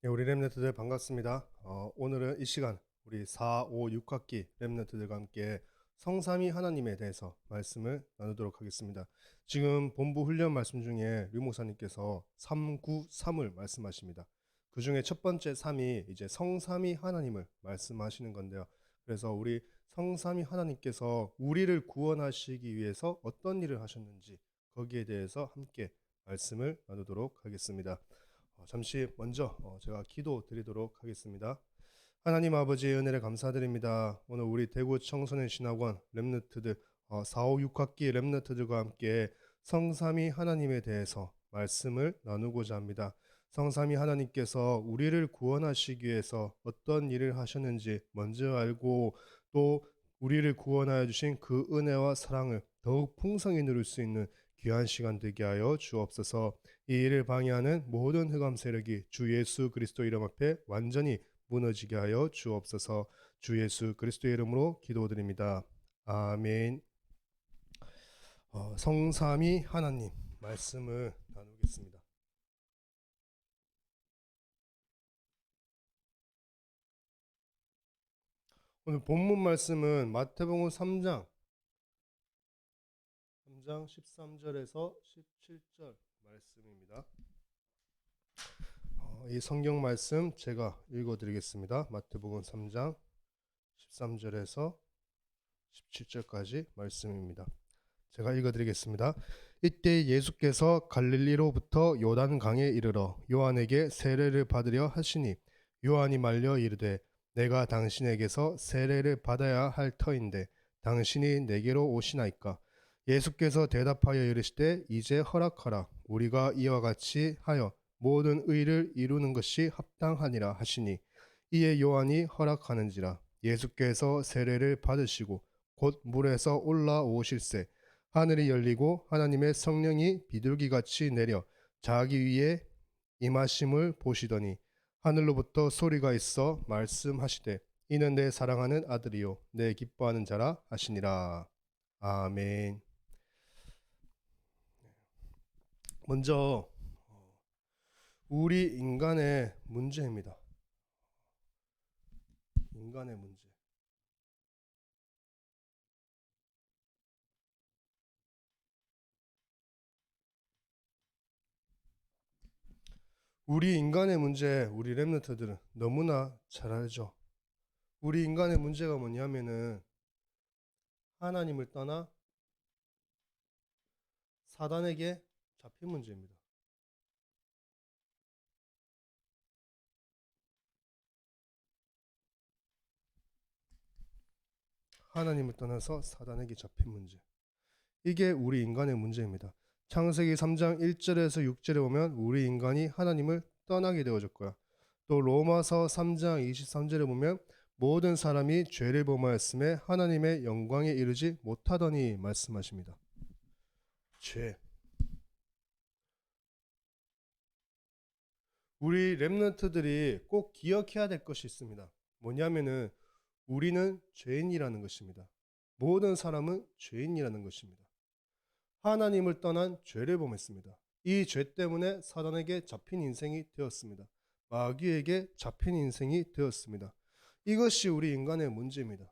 네, 우리 랩런트들 반갑습니다. 오늘은 이 시간 우리 4, 5, 6학기 랩런트들과 함께 성삼위 하나님에 대해서 말씀을 나누도록 하겠습니다. 지금 본부 훈련 말씀 중에 류 목사님께서 393을 말씀하십니다. 그 중에 첫 번째 3이 이제 성삼위 하나님을 말씀하시는 건데요. 그래서 우리 성삼위 하나님께서 우리를 구원하시기 위해서 어떤 일을 하셨는지 거기에 대해서 함께 말씀을 나누도록 하겠습니다. 잠시 먼저 제가 기도 드리도록 하겠습니다. 하나님 아버지의 은혜를 감사드립니다. 오늘 우리 대구 청소년 신학원 랩너트들 4, 5, 6학기 랩너트들과 함께 성삼위 하나님에 대해서 말씀을 나누고자 합니다. 성삼위 하나님께서 우리를 구원하시기 위해서 어떤 일을 하셨는지 먼저 알고 또 우리를 구원하여 주신 그 은혜와 사랑을 더욱 풍성히 누릴 수 있는 귀한 시간 되게 하여 주옵소서. 이 일을 방해하는 모든 흑암 세력이 주 예수 그리스도 이름 앞에 완전히 무너지게 하여 주옵소서. 주 예수 그리스도의 이름으로 기도드립니다. 아멘. 성삼위 하나님 말씀을 나누겠습니다. 오늘 본문 말씀은 마태복음 3장 13절에서 17절 말씀입니다. 이 성경 말씀 제가 읽어드리겠습니다. 마태복음 3장 13절에서 17절까지 말씀입니다. 제가 읽어드리겠습니다. 이때 예수께서 갈릴리로부터 요단강에 이르러 요한에게 세례를 받으려 하시니 요한이 말려 이르되 내가 당신에게서 세례를 받아야 할 터인데 당신이 내게로 오시나이까. 예수께서 대답하여 이르시되 이제 허락하라. 우리가 이와 같이 하여 모든 의를 이루는 것이 합당하니라 하시니 이에 요한이 허락하는지라. 예수께서 세례를 받으시고 곧 물에서 올라오실새 하늘이 열리고 하나님의 성령이 비둘기같이 내려 자기 위에 임하심을 보시더니 하늘로부터 소리가 있어 말씀하시되 이는 내 사랑하는 아들이요 내 기뻐하는 자라 하시니라. 아멘. 먼저 우리 인간의 문제입니다. 인간의 문제. 우리 인간의 문제, 우리 랩런트들은 너무나 잘 알죠. 우리 인간의 문제가 뭐냐면은 하나님을 떠나 사단에게 잡힌 문제입니다. 하나님을 떠나서 사단에게 잡힌 문제. 이게 우리 인간의 문제입니다. 창세기 3장 1절에서 6절에 보면 우리 인간이 하나님을 떠나게 되어졌고요. 또 로마서 3장 23절에 보면 모든 사람이 죄를 범하였음에 하나님의 영광에 이르지 못하더니 말씀하십니다. 죄. 우리 랩런트들이 꼭 기억해야 될 것이 있습니다. 뭐냐면은 우리는 죄인이라는 것입니다. 모든 사람은 죄인이라는 것입니다. 하나님을 떠난 죄를 범했습니다. 이 죄 때문에 사단에게 잡힌 인생이 되었습니다. 마귀에게 잡힌 인생이 되었습니다. 이것이 우리 인간의 문제입니다.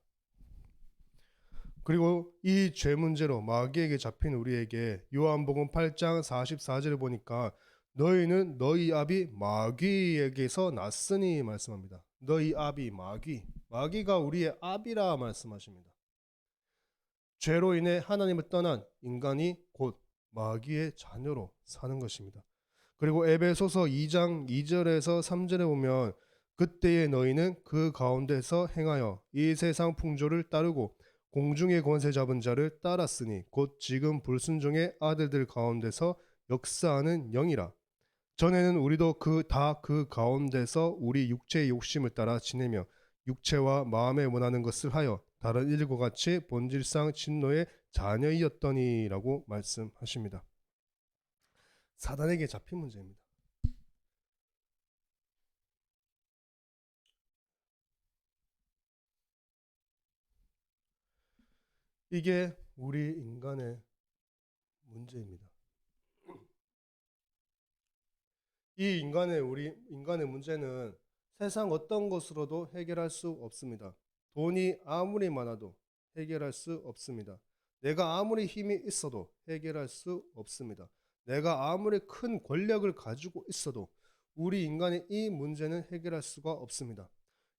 그리고 이 죄 문제로 마귀에게 잡힌 우리에게 요한복음 8장 44절을 보니까 너희는 너희 아비 마귀에게서 났으니 말씀합니다. 너희 아비 마귀가 우리의 아비라 말씀하십니다. 죄로 인해 하나님을 떠난 인간이 곧 마귀의 자녀로 사는 것입니다. 그리고 에베소서 2장 2절에서 3절에 보면 그때의 너희는 그 가운데서 행하여 이 세상 풍조를 따르고 공중의 권세 잡은 자를 따랐으니 곧 지금 불순종의 아들들 가운데서 역사하는 영이라. 전에는 우리도 그 가운데서 우리 육체의 욕심을 따라 지내며 육체와 마음에 원하는 것을 하여 다른 이들과 같이 본질상 진노의 자녀이었더니라고 말씀하십니다. 사단에게 잡힌 문제입니다. 이게 우리 인간의 문제입니다. 우리 인간의 문제는 세상 어떤 것으로도 해결할 수 없습니다. 돈이 아무리 많아도 해결할 수 없습니다. 내가 아무리 힘이 있어도 해결할 수 없습니다. 내가 아무리 큰 권력을 가지고 있어도 우리 인간의 이 문제는 해결할 수가 없습니다.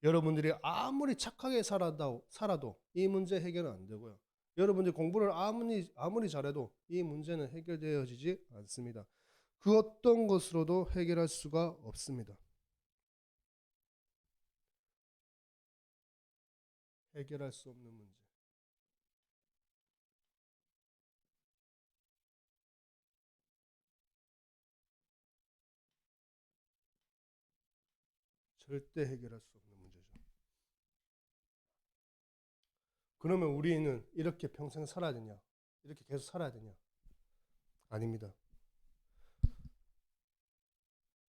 여러분들이 아무리 착하게 살아도 이 문제 해결은 안 되고요. 여러분들이 공부를 아무리 잘해도 이 문제는 해결되어지지 않습니다. 그 어떤 것으로도 해결할 수가 없습니다. 해결할 수 없는 문제. 절대 해결할 수 없는 문제죠. 그러면 우리는 이렇게 평생 살아야 되냐? 이렇게 계속 살아야 되냐? 아닙니다.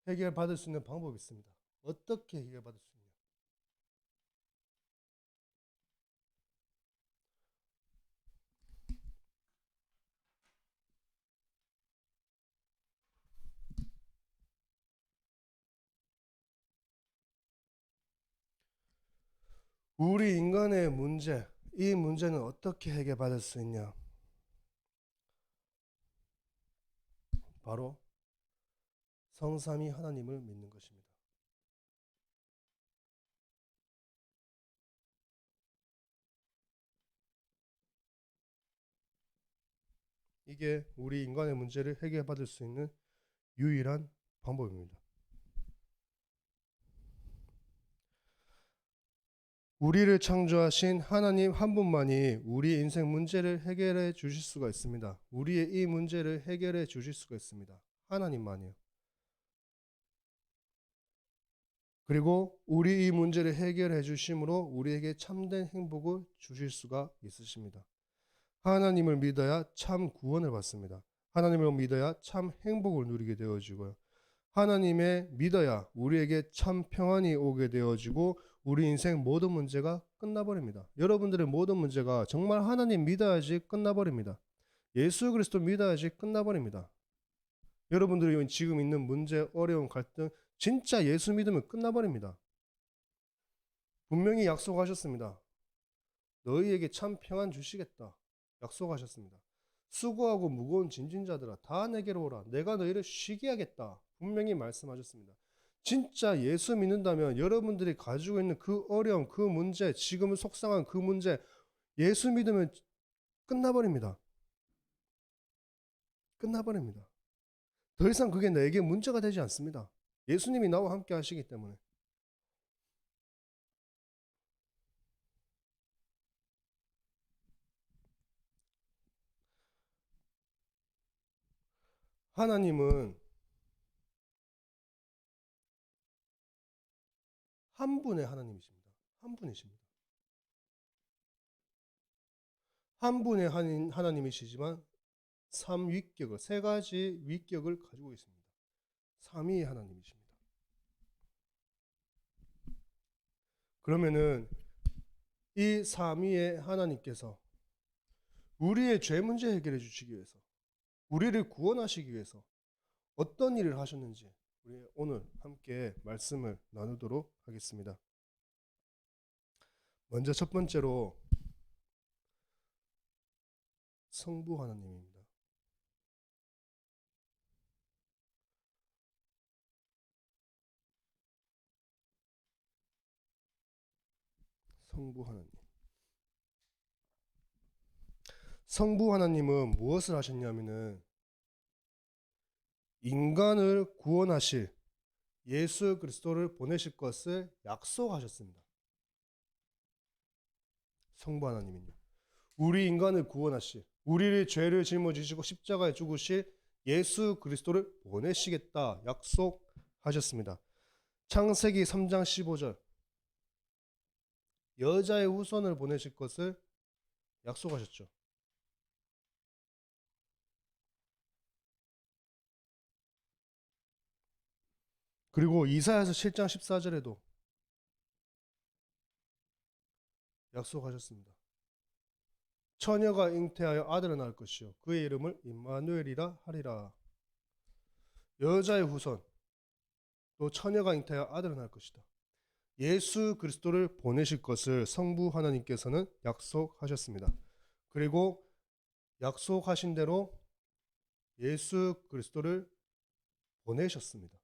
해결받을 수 있는 방법이 있습니다. 어떻게 해결받을 수 있냐? 우리 인간의 문제, 이 문제는 어떻게 해결받을 수 있냐? 바로 성삼위 하나님을 믿는 것입니다. 이게 우리 인간의 문제를 해결받을 수 있는 유일한 방법입니다. 우리를 창조하신 하나님 한 분만이 우리 인생 문제를 해결해 주실 수가 있습니다. 우리의 이 문제를 해결해 주실 수가 있습니다. 하나님만이요. 그리고 우리 이 문제를 해결해 주심으로 우리에게 참된 행복을 주실 수가 있으십니다. 하나님을 믿어야 참 구원을 받습니다. 하나님을 믿어야 참 행복을 누리게 되어지고요. 하나님의 믿어야 우리에게 참 평안이 오게 되어지고 우리 인생 모든 문제가 끝나버립니다. 여러분들의 모든 문제가 정말 하나님 믿어야지 끝나버립니다. 예수 그리스도 믿어야지 끝나버립니다. 여러분들이 지금 있는 문제, 어려움, 갈등 진짜 예수 믿으면 끝나버립니다. 분명히 약속하셨습니다. 너희에게 참 평안 주시겠다. 약속하셨습니다. 수고하고 무거운 짐진 자들아 다 내게로 오라. 내가 너희를 쉬게 하겠다. 분명히 말씀하셨습니다. 진짜 예수 믿는다면 여러분들이 가지고 있는 그 어려움, 그 문제, 지금 속상한 그 문제 예수 믿으면 끝나버립니다. 끝나버립니다. 더 이상 그게 내게 문제가 되지 않습니다. 예수님이 나와 함께 하시기 때문에. 하나님은 한 분의 하나님이십니다. 한 분이십니다. 한 분의 하나님이시지만 삼위격을 세 가지 위격을 가지고 있습니다. 삼위의 하나님이십니다. 그러면은 이 삼위의 하나님께서 우리의 죄 문제 해결해 주시기 위해서 우리를 구원하시기 위해서 어떤 일을 하셨는지 우리 오늘 함께 말씀을 나누도록 하겠습니다. 먼저 첫 번째로 성부 하나님입니다. 성부 하나님. 성부 하나님은 무엇을 하셨냐면은 인간을 구원하실 예수 그리스도를 보내실 것을 약속하셨습니다. 성부 하나님은요. 우리 인간을 구원하실 우리의 죄를 짊어지시고 십자가에 죽으실 예수 그리스도를 보내시겠다 약속하셨습니다. 창세기 3장 15절 여자의 후손을 보내실 것을 약속하셨죠. 그리고 이사야서 7장 14절에도 약속하셨습니다. 처녀가 잉태하여 아들을 낳을 것이요 그의 이름을 임마누엘이라 하리라. 여자의 후손 또 처녀가 잉태하여 아들을 낳을 것이다. 예수 그리스도를 보내실 것을 성부 하나님께서는 약속하셨습니다. 그리고 약속하신 대로 예수 그리스도를 보내셨습니다.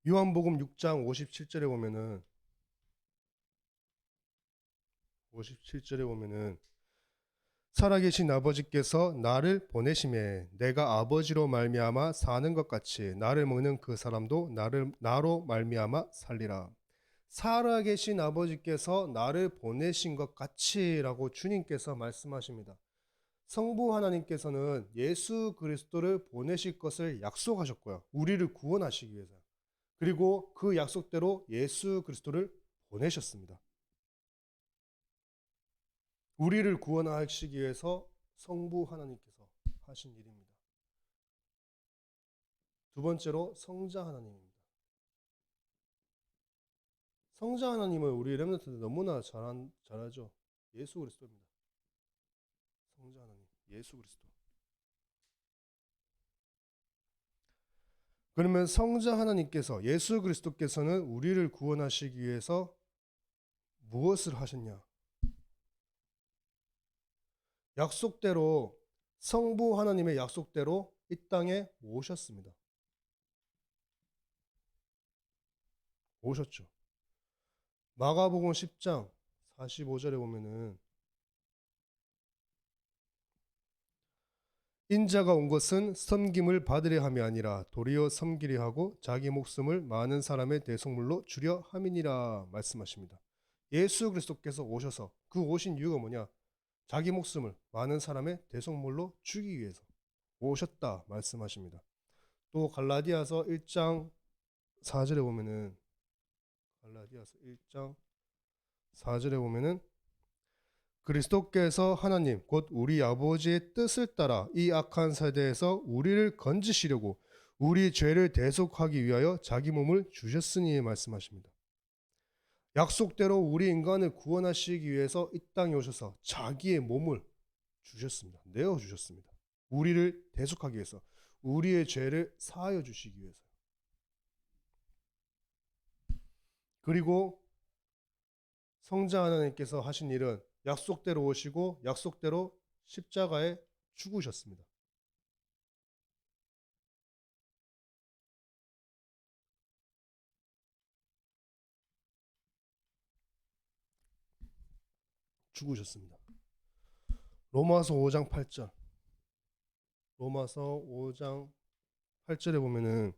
요한복음 6장 57절에 보면은 살아계신 아버지께서 나를 보내심에 내가 아버지로 말미암아 사는 것 같이 나를 먹는 그 사람도 나로 말미암아 살리라. 살아계신 아버지께서 나를 보내신 것 같이라고 주님께서 말씀하십니다. 성부 하나님께서는 예수 그리스도를 보내실 것을 약속하셨고요. 우리를 구원하시기 위해서. 그리고 그 약속대로 예수 그리스도를 보내셨습니다. 우리를 구원하시기 위해서 성부 하나님께서 하신 일입니다. 두 번째로 성자 하나님입니다. 성자 하나님을 우리 렘넌트들 너무나 잘하죠. 예수 그리스도입니다. 성자 하나님, 예수 그리스도. 그러면 성자 하나님께서 예수 그리스도께서는 우리를 구원하시기 위해서 무엇을 하셨냐? 약속대로 성부 하나님의 약속대로 이 땅에 오셨습니다. 오셨죠. 마가복음 10장 45절에 보면은 인자가 온 것은 섬김을 받으려 함이 아니라 도리어 섬기려 하고 자기 목숨을 많은 사람의 대속물로 주려 함이니라 말씀하십니다. 예수 그리스도께서 오셔서 그 오신 이유가 뭐냐? 자기 목숨을 많은 사람의 대속물로 주기 위해서 오셨다 말씀하십니다. 또 갈라디아서 1장 4절에 보면은 갈라디아서 1장 4절에 보면은 그리스도께서 하나님 곧 우리 아버지의 뜻을 따라 이 악한 세대에서 우리를 건지시려고 우리 죄를 대속하기 위하여 자기 몸을 주셨으니 말씀하십니다. 약속대로 우리 인간을 구원하시기 위해서 이 땅에 오셔서 자기의 몸을 주셨습니다. 내어 주셨습니다. 우리를 대속하기 위해서, 우리의 죄를 사하여 주시기 위해서. 그리고 성자 하나님께서 하신 일은 약속대로 오시고 약속대로 십자가에 죽으셨습니다. 죽으셨습니다. 로마서 5장 8절. 로마서 5장 8절에 보면은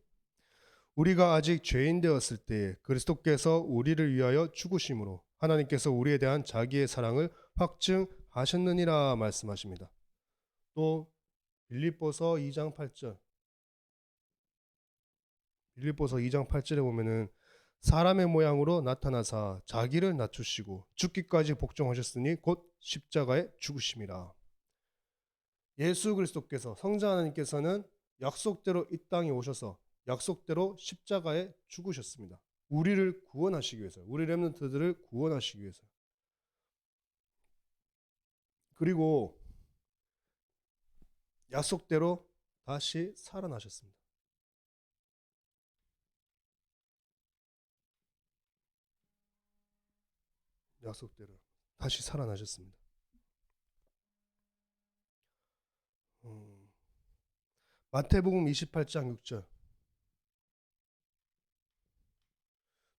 우리가 아직 죄인 되었을 때 그리스도께서 우리를 위하여 죽으심으로 하나님께서 우리에 대한 자기의 사랑을 확증하셨느니라 말씀하십니다. 또 빌립보서 2장 8절. 빌립보서 2장 8절에 보면은 사람의 모양으로 나타나사 자기를 낮추시고 죽기까지 복종하셨으니 곧 십자가에 죽으심이라. 예수 그리스도께서 성자 하나님께서는 약속대로 이 땅에 오셔서 약속대로 십자가에 죽으셨습니다. 우리를 구원하시기 위해서, 우리 렘넌트들을 구원하시기 위해서. 그리고 약속대로 다시 살아나셨습니다. 약속대로 다시 살아나셨습니다. 마태복음 28장 6절.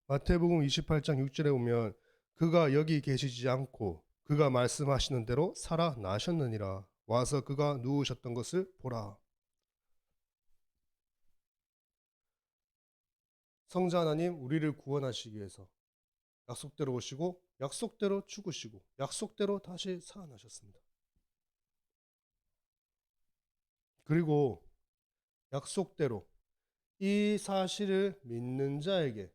마태복음 28장 6절에 보면 그가 여기 계시지 않고 그가 말씀하시는 대로 살아나셨느니라. 와서 그가 누우셨던 것을 보라. 성자 하나님 우리를 구원하시기 위해서 약속대로 오시고 약속대로 죽으시고 약속대로 다시 살아나셨습니다. 그리고 약속대로 이 사실을 믿는 자에게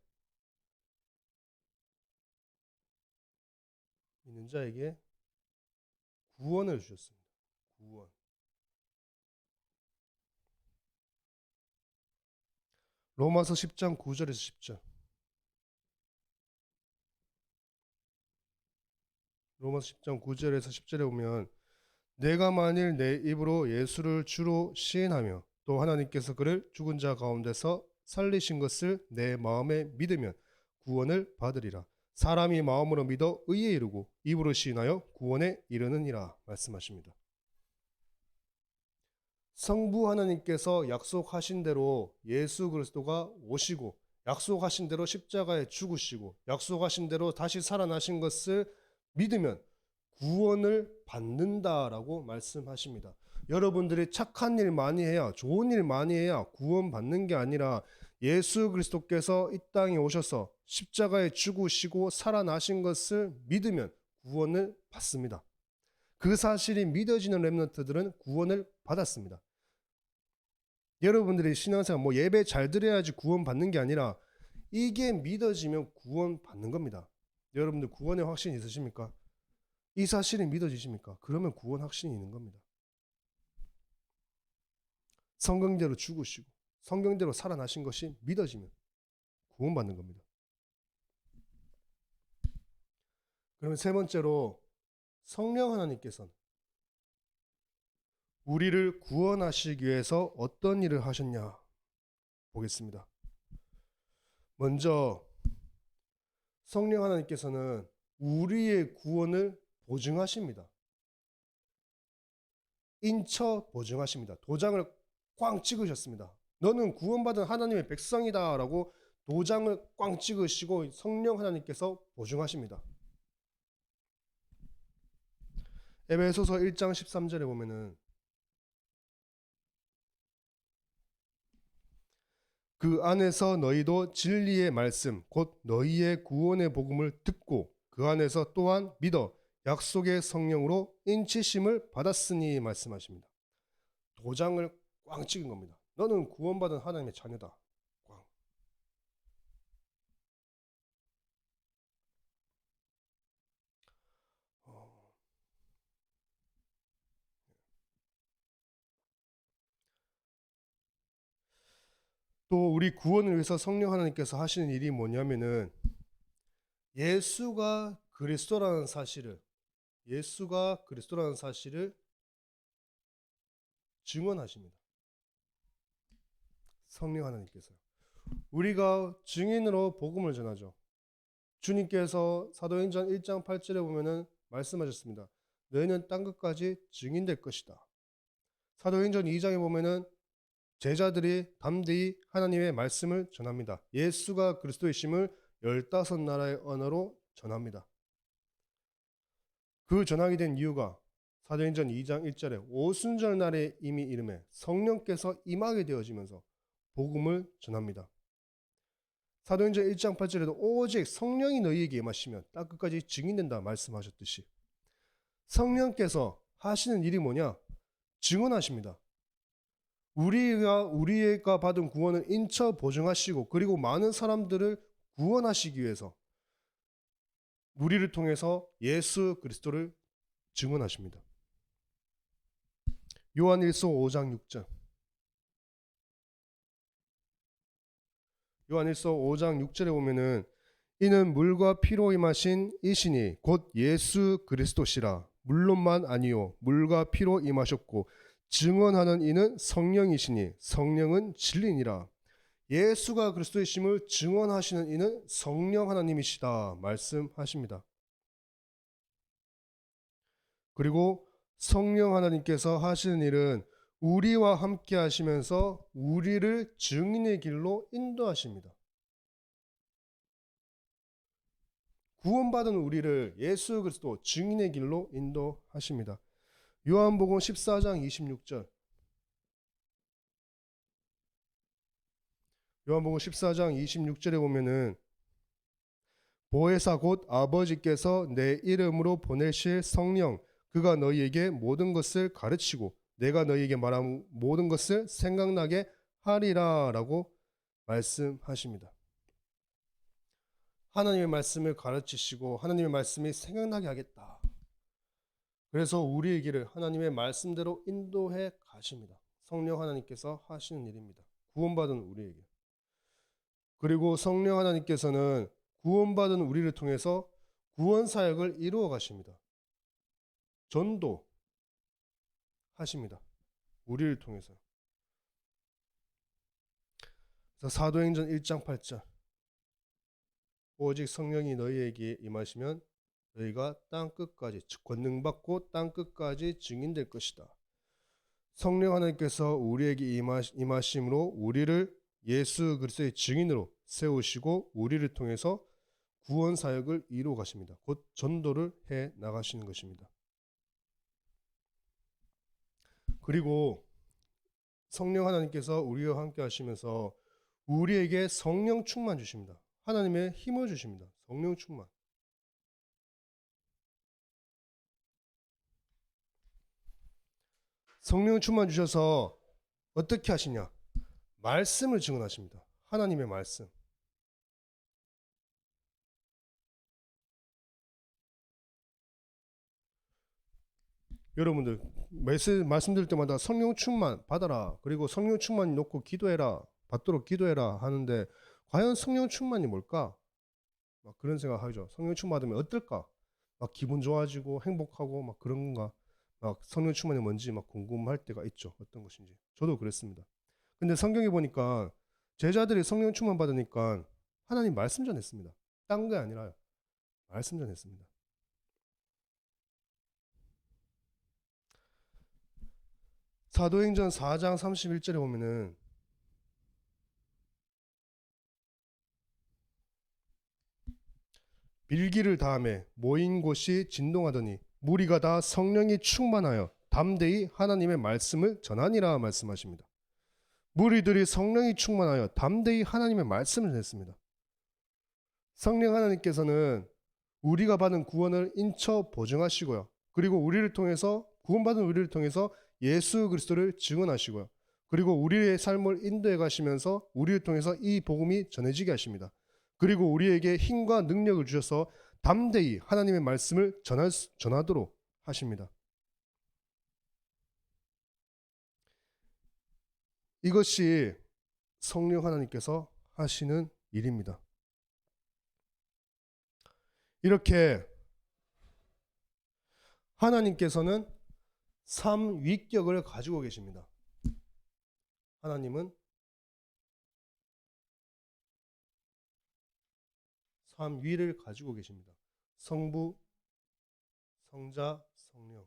구원을 주셨습니다. 구원. 로마서 10장 9절에서 10절. 로마서 10장 9절에서 10절에 보면 내가 만일 내 입으로 예수를 주로 시인하며 또 하나님께서 그를 죽은 자 가운데서 살리신 것을 내 마음에 믿으면 구원을 받으리라. 사람이 마음으로 믿어 의에 이르고 입으로 시인하여 구원에 이르느니라 말씀하십니다. 성부 하나님께서 약속하신 대로 예수 그리스도가 오시고 약속하신 대로 십자가에 죽으시고 약속하신 대로 다시 살아나신 것을 믿으면 구원을 받는다라고 말씀하십니다. 여러분들이 착한 일 많이 해야, 좋은 일 많이 해야 구원 받는 게 아니라 예수 그리스도께서 이 땅에 오셔서 십자가에 죽으시고 살아나신 것을 믿으면 구원을 받습니다. 그 사실이 믿어지는 렘넌트들은 구원을 받았습니다. 여러분들이 신앙생활 예배 잘 드려야지 구원 받는 게 아니라 이게 믿어지면 구원 받는 겁니다. 여러분들 구원의 확신이 있으십니까? 이 사실이 믿어지십니까? 그러면 구원 확신이 있는 겁니다. 성경대로 죽으시고 성경대로 살아나신 것이 믿어지면 구원받는 겁니다. 그러면 세 번째로 성령 하나님께서는 우리를 구원하시기 위해서 어떤 일을 하셨냐 보겠습니다. 먼저 성령 하나님께서는 우리의 구원을 보증하십니다. 인처 보증하십니다. 도장을 꽝 찍으셨습니다. 너는 구원받은 하나님의 백성이다 라고 도장을 꽝 찍으시고 성령 하나님께서 보증하십니다. 에베소서 1장 13절에 보면은 그 안에서 너희도 진리의 말씀 곧 너희의 구원의 복음을 듣고 그 안에서 또한 믿어 약속의 성령으로 인치심을 받았으니 말씀하십니다. 도장을 꽝 찍은 겁니다. 너는 구원받은 하나님의 자녀다. 꽝. 또 우리 구원을 위해서 성령 하나님께서 하시는 일이 뭐냐면은 예수가 그리스도라는 사실을 증언하십니다. 성령 하나님께서요. 우리가 증인으로 복음을 전하죠. 주님께서 사도행전 1장 8절에 보면은 말씀하셨습니다. 너희는 땅 끝까지 증인될 것이다. 사도행전 2장에 보면은 제자들이 담대히 하나님의 말씀을 전합니다. 예수가 그리스도이심을 15나라의 언어로 전합니다. 그 전하게 된 이유가 사도행전 2장 1절에 오순절 날에 이미 이름에 성령께서 임하게 되어지면서 복음을 전합니다. 사도행전 1장 8절에도 오직 성령이 너희에게 임하시면 땅 끝까지 증인된다 말씀하셨듯이 성령께서 하시는 일이 뭐냐? 증언하십니다. 우리가 받은 구원을 인처 보증하시고 그리고 많은 사람들을 구원하시기 위해서 우리를 통해서 예수 그리스도를 증언하십니다. 요한일서 5장 6절. 요한일서 5장 6절에 보면은 이는 물과 피로 임하신 이시니 곧 예수 그리스도시라. 물론만 아니요 물과 피로 임하셨고 증언하는 이는 성령이시니 성령은 진리니라. 예수가 그리스도이심을 증언하시는 이는 성령 하나님이시다 말씀하십니다. 그리고 성령 하나님께서 하시는 일은 우리와 함께 하시면서 우리를 증인의 길로 인도하십니다. 구원받은 우리를 예수 그리스도 증인의 길로 인도하십니다. 요한복음 14장 26절. 요한복음 14장 26절에 보면은 보혜사 곧 아버지께서 내 이름으로 보내실 성령 그가 너희에게 모든 것을 가르치고 내가 너희에게 말한 모든 것을 생각나게 하리라 라고 말씀하십니다. 하나님의 말씀을 가르치시고 하나님의 말씀이 생각나게 하겠다. 그래서 우리의 길을 하나님의 말씀대로 인도해 가십니다. 성령 하나님께서 하시는 일입니다. 구원받은 우리에게. 그리고 성령 하나님께서는 구원받은 우리를 통해서 구원 사역을 이루어 가십니다. 전도, 하십니다. 우리를 통해서. 그래서 사도행전 1장 8절 오직 성령이 너희에게 임하시면 너희가 땅 끝까지 즉 권능 받고 땅 끝까지 증인될 것이다. 성령 하나님께서 우리에게 임하심으로 우리를 예수 그리스도의 증인으로 세우시고 우리를 통해서 구원 사역을 이루어 가십니다. 곧 전도를 해 나가시는 것입니다. 그리고 성령 하나님께서 우리와 함께 하시면서 우리에게 성령 충만 주십니다. 하나님의 힘을 주십니다. 성령 충만. 성령 충만 주셔서 어떻게 하시냐? 말씀을 증언하십니다. 하나님의 말씀. 여러분들 말씀드릴 때마다 성령 충만 받아라. 그리고 성령 충만 놓고 기도해라. 받도록 기도해라 하는데 과연 성령 충만이 뭘까? 막 그런 생각하죠. 성령 충만 받으면 어떨까? 막 기분 좋아지고 행복하고 막 그런 건가? 막 성령 충만이 뭔지 막 궁금할 때가 있죠. 어떤 것인지. 저도 그랬습니다. 근데 성경에 보니까 제자들이 성령 충만 받으니까 하나님 말씀 전했습니다. 딴 게 아니라요. 말씀 전했습니다. 사도행전 4장 31절에 보면은 빌기를 다음에 모인 곳이 진동하더니 무리가 다 성령이 충만하여 담대히 하나님의 말씀을 전하니라 말씀하십니다. 무리들이 성령이 충만하여 담대히 하나님의 말씀을 전했습니다. 성령 하나님께서는 우리가 받은 구원을 인쳐 보증하시고요. 그리고 우리를 통해서 구원받은 우리를 통해서 예수 그리스도를 증언하시고요. 그리고 우리의 삶을 인도해 가시면서 우리를 통해서 이 복음이 전해지게 하십니다. 그리고 우리에게 힘과 능력을 주셔서 담대히 하나님의 말씀을 전하도록 하십니다. 이것이 성령 하나님께서 하시는 일입니다. 이렇게 하나님께서는 삼위격을 가지고 계십니다. 하나님은 삼위를 가지고 계십니다. 성부, 성자, 성령.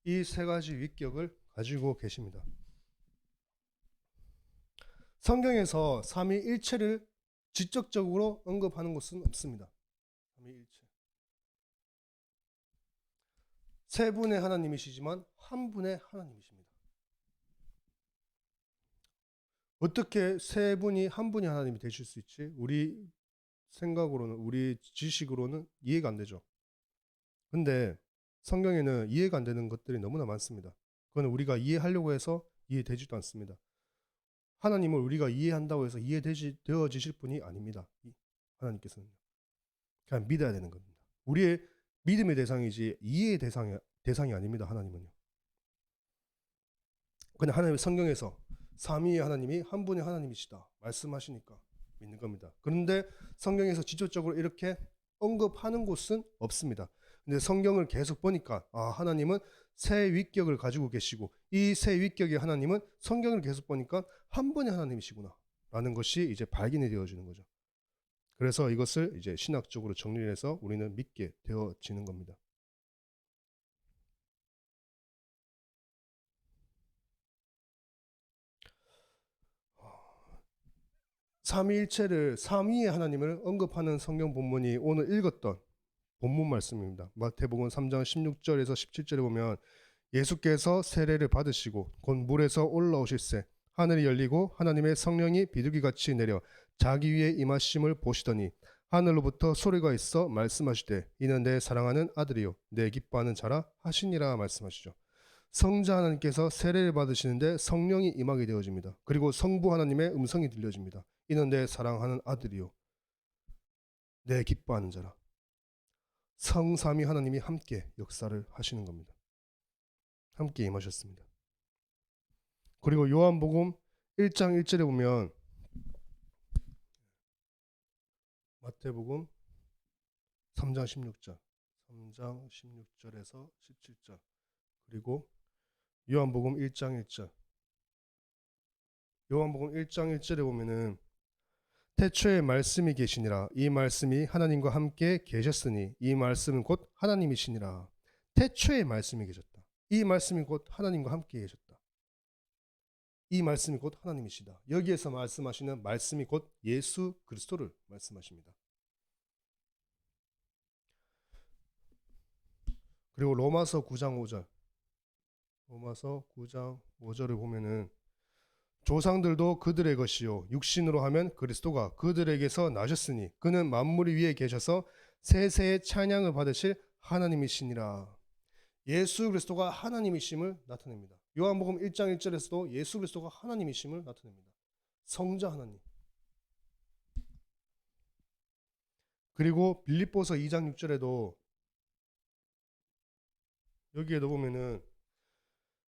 이 세 가지 위격을 가지고 계십니다. 성경에서 삼위일체를 직접적으로 언급하는 것은 없습니다. 삼위일체. 세 분의 하나님이시지만 한 분의 하나님이십니다. 어떻게 세 분이 한 분이 하나님이 되실 수 있지? 우리 생각으로는, 우리 지식으로는 이해가 안 되죠. 근데 성경에는 이해가 안 되는 것들이 너무나 많습니다. 그건 우리가 이해하려고 해서 이해되지도 않습니다. 하나님을 우리가 이해한다고 해서 이해되어지실 분이 아닙니다. 하나님께서는 그냥 믿어야 되는 겁니다. 우리의 믿음의 대상이지 이해의 대상이 아닙니다. 하나님은요. 그냥 하나님의 성경에서 삼위의 하나님이 한 분의 하나님이시다 말씀하시니까 믿는 겁니다. 그런데 성경에서 직접적으로 이렇게 언급하는 곳은 없습니다. 근데 성경을 계속 보니까 하나님은 세 위격을 가지고 계시고 이 세 위격의 하나님은 성경을 계속 보니까 한 분의 하나님이시구나 라는 것이 이제 발견이 되어지는 거죠. 그래서 이것을 이제 신학적으로 정리를 해서 우리는 믿게 되어지는 겁니다. 삼위일체를 삼위의 하나님을 언급하는 성경 본문이 오늘 읽었던 본문 말씀입니다. 마태복음 3장 16절에서 17절에 보면 예수께서 세례를 받으시고 곧 물에서 올라오실새 하늘이 열리고 하나님의 성령이 비둘기같이 내려 자기 위에 임하심을 보시더니 하늘로부터 소리가 있어 말씀하시되 이는 내 사랑하는 아들이요 내 기뻐하는 자라 하시니라 말씀하시죠. 성자 하나님께서 세례를 받으시는데 성령이 임하게 되어집니다. 그리고 성부 하나님의 음성이 들려집니다. 이는 내 사랑하는 아들이요 내 기뻐하는 자라. 성삼위 하나님이 함께 역사를 하시는 겁니다. 함께 임하셨습니다. 그리고 요한복음 1장 1절에 보면 마태복음 3장 16절, 3장 16절에서 17절, 그리고 요한복음 1장 1절. 요한복음 1장 1절에 보면은 태초에 말씀이 계시니라. 이 말씀이 하나님과 함께 계셨으니 이 말씀은 곧 하나님이시니라. 태초에 말씀이 계셨다. 이 말씀이 곧 하나님과 함께 계셨다. 이 말씀이 곧 하나님이시다. 여기에서 말씀하시는 말씀이 곧 예수 그리스도를 말씀하십니다. 그리고 로마서 9장 5절, 로마서 9장 5절을 보면은 조상들도 그들의 것이요 육신으로 하면 그리스도가 그들에게서 나셨으니 그는 만물 위에 계셔서 세세의 찬양을 받으실 하나님이시니라. 예수 그리스도가 하나님이심을 나타냅니다. 요한복음 1장 1절에서도 예수 그리스도가 하나님이심을 나타냅니다. 성자 하나님. 그리고 빌립보서 2장 6절에도 여기에도 보면은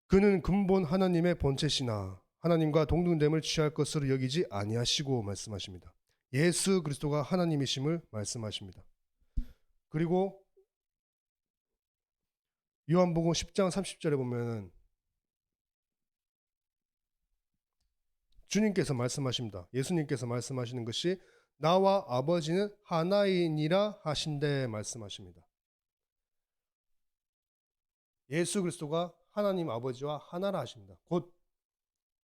그는 근본 하나님의 본체시나 하나님과 동등됨을 취할 것으로 여기지 아니하시고 말씀하십니다. 예수 그리스도가 하나님이심을 말씀하십니다. 그리고 요한복음 10장 30절에 보면 주님께서 말씀하십니다. 예수님께서 말씀하시는 것이 나와 아버지는 하나이니라 하신대 말씀하십니다. 예수 그리스도가 하나님 아버지와 하나라 하십니다. 곧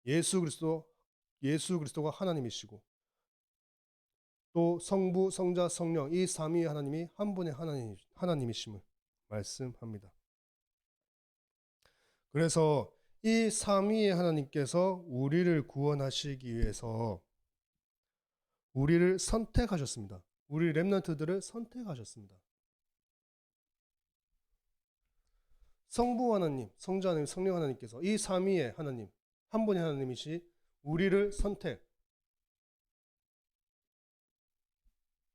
예수 그리스도가 하나님이시고 또 성부, 성자, 성령 이 삼위의 하나님이 한 분의 하나님이심을 말씀합니다. 그래서 이 삼위의 하나님께서 우리를 구원하시기 위해서 우리를 선택하셨습니다. 우리 렘넌트들을 선택하셨습니다. 성부 하나님, 성자 하나님, 성령 하나님께서 이 삼위의 하나님, 한 분의 하나님이시 우리를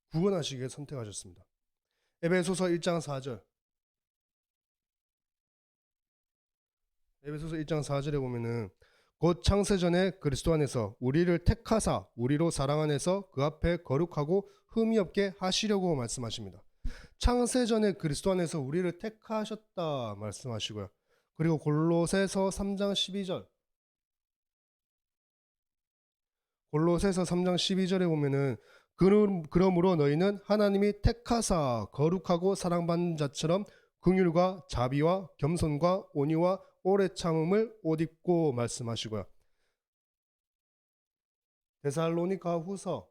구원하시기 위해 선택하셨습니다. 에베소서 1장 4절. 에베소서 1장 4절에 보면은 곧 창세전에 그리스도 안에서 우리를 택하사 우리로 사랑 안에서 그 앞에 거룩하고 흠이 없게 하시려고 말씀하십니다. 창세전에 그리스도 안에서 우리를 택하셨다 말씀하시고요. 그리고 골로새서 3장 12절. 골로새서 3장 12절에 보면은 그러므로 너희는 하나님이 택하사 거룩하고 사랑받는 자처럼 긍휼과 자비와 겸손과 온유와 오래 참음을 옷 입고 말씀하시고요. 데살로니가 후서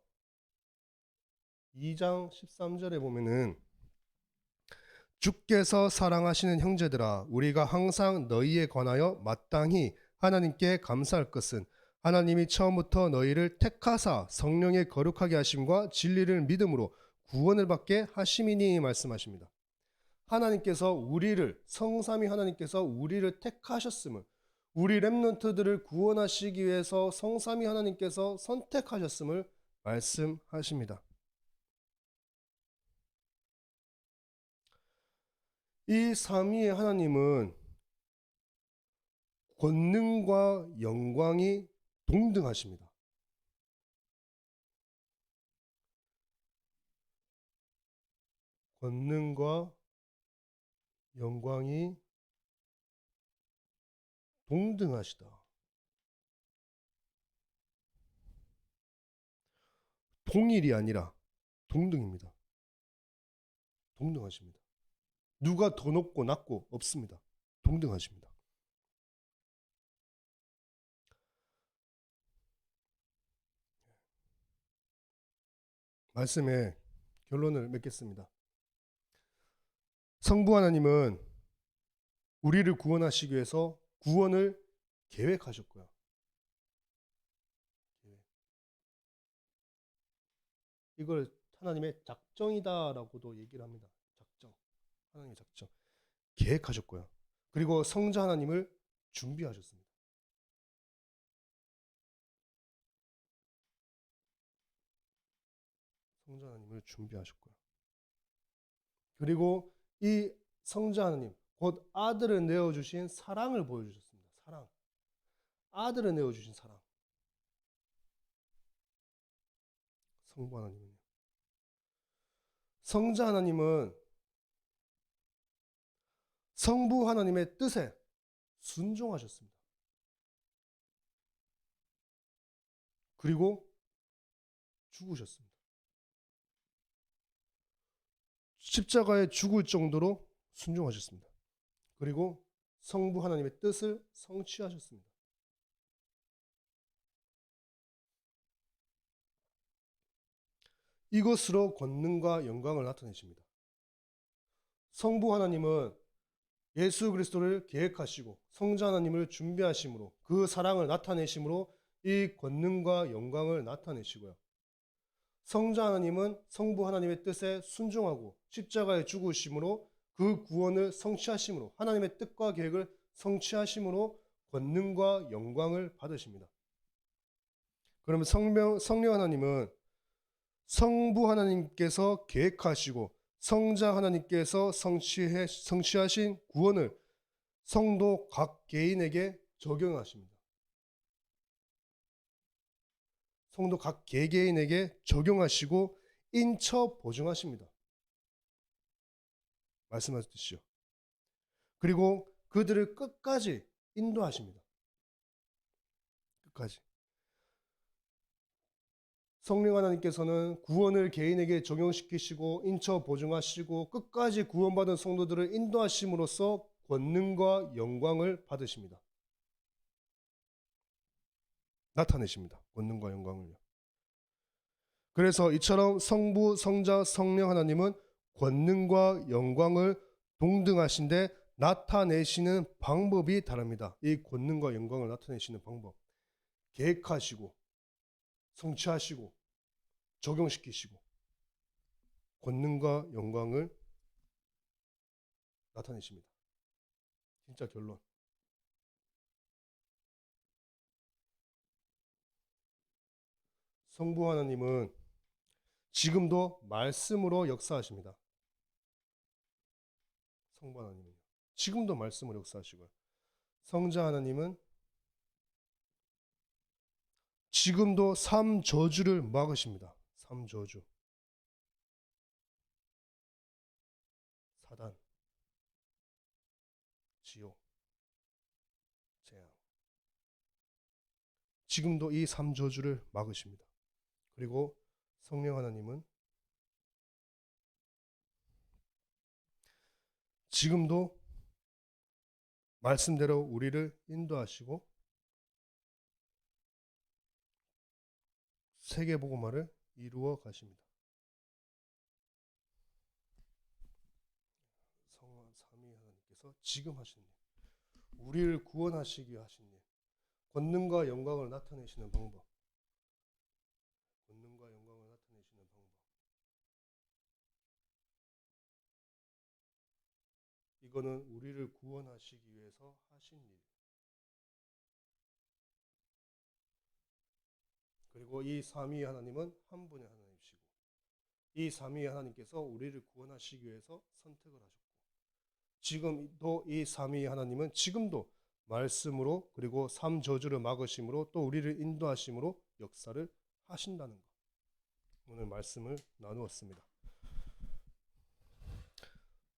2장 13절에 보면은 주께서 사랑하시는 형제들아 우리가 항상 너희에 관하여 마땅히 하나님께 감사할 것은 하나님이 처음부터 너희를 택하사 성령의 거룩하게 하심과 진리를 믿음으로 구원을 받게 하심이니 말씀하십니다. 하나님께서 우리를 성삼위 하나님께서 우리를 택하셨음을 우리 렘넌트들을 구원하시기 위해서 성삼위 하나님께서 선택하셨음을 말씀하십니다. 이 삼위의 하나님은 권능과 영광이 동등하십니다. 권능과 영광이 동등하시다. 동일이 아니라 동등입니다. 동등하십니다. 누가 더 높고 낮고 없습니다. 동등하십니다. 말씀의 결론을 맺겠습니다. 성부 하나님은 우리를 구원하시기 위해서 구원을 계획하셨고요. 이걸 하나님의 작정이다라고도 얘기를 합니다. 작정. 하나님의 작정. 계획하셨고요. 그리고 성자 하나님을 준비하셨습니다. 성자 하나님을 준비하셨고요. 그리고 이 성자 하나님, 곧 아들을 내어주신 사랑을 보여주셨습니다. 사랑. 아들을 내어주신 사랑. 성부 하나님은요. 성자 하나님은 성부 하나님의 뜻에 순종하셨습니다. 그리고 죽으셨습니다. 십자가에 죽을 정도로 순종하셨습니다. 그리고 성부 하나님의 뜻을 성취하셨습니다. 이것으로 권능과 영광을 나타내십니다. 성부 하나님은 예수 그리스도를 계획하시고 성자 하나님을 준비하심으로 그 사랑을 나타내심으로 이 권능과 영광을 나타내시고요. 성자 하나님은 성부 하나님의 뜻에 순종하고 십자가에 죽으심으로 그 구원을 성취하심으로 하나님의 뜻과 계획을 성취하심으로 권능과 영광을 받으십니다. 그러면 성령 하나님은 성부 하나님께서 계획하시고 성자 하나님께서 성취하신 구원을 성도 각 개인에게 적용하십니다. 성도 각 개개인에게 적용하시고 인처 보증하십니다. 말씀하셨듯이요. 그리고 그들을 끝까지 인도하십니다. 끝까지. 성령 하나님께서는 구원을 개인에게 적용시키시고 인처 보증하시고 끝까지 구원받은 성도들을 인도하심으로써 권능과 영광을 받으십니다. 나타내십니다. 권능과 영광을요. 그래서 이처럼 성부, 성자, 성령 하나님은 권능과 영광을 동등하신데 나타내시는 방법이 다릅니다. 이 권능과 영광을 나타내시는 방법. 계획하시고 성취하시고 적용시키시고 권능과 영광을 나타내십니다. 진짜 결론. 성부 하나님은 지금도 말씀으로 역사하십니다. 성부 하나님은 지금도 말씀으로 역사하시고요. 성자 하나님은 지금도 3저주를 막으십니다. 3저주. 사단, 지옥, 재앙. 지금도 이 3저주를 막으십니다. 그리고 성령 하나님은 지금도 말씀대로 우리를 인도하시고 세계복음화를 이루어 가십니다. 삼위 하나님께서 지금 하신 일, 우리를 구원하시기 위해 하신 일, 권능과 영광을 나타내시는 방법, 권능과 영광을 나타내시는 방법. 이거는 우리를 구원하시기 위해서 하신 일. 그리고 이 삼위 하나님은 한 분의 하나님이시고 이 삼위 하나님께서 우리를 구원하시기 위해서 선택을 하셨고 지금도 이 삼위 하나님은 지금도 말씀으로 그리고 3저주를 막으심으로 또 우리를 인도하심으로 역사를 하신다는 것. 오늘 말씀을 나누었습니다.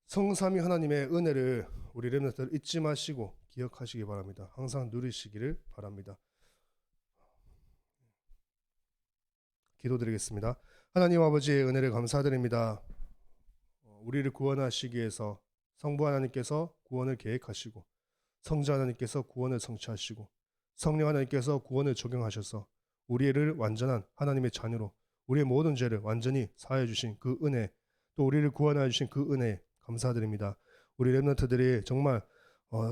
성삼위 하나님의 은혜를 우리 렘넌트들 잊지 마시고 기억하시기 바랍니다. 항상 누리시기를 바랍니다. 기도드리겠습니다. 하나님 아버지의 은혜를 감사드립니다. 우리를 구원하시기 위해서 성부 하나님께서 구원을 계획하시고 성자 하나님께서 구원을 성취하시고 성령 하나님께서 구원을 적용하셔서 우리를 완전한 하나님의 자녀로 우리의 모든 죄를 완전히 사하여 주신 그 은혜, 또 우리를 구원하여 주신 그 은혜 감사드립니다. 우리 렘넌트들이 정말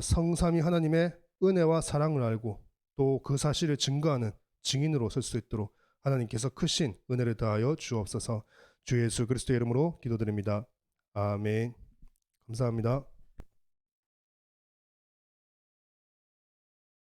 성삼위 하나님의 은혜와 사랑을 알고 또 그 사실을 증거하는 증인으로 설 수 있도록 하나님께서 크신 은혜를 다하여 주옵소서. 주 예수 그리스도의 이름으로 기도드립니다. 아멘. 감사합니다.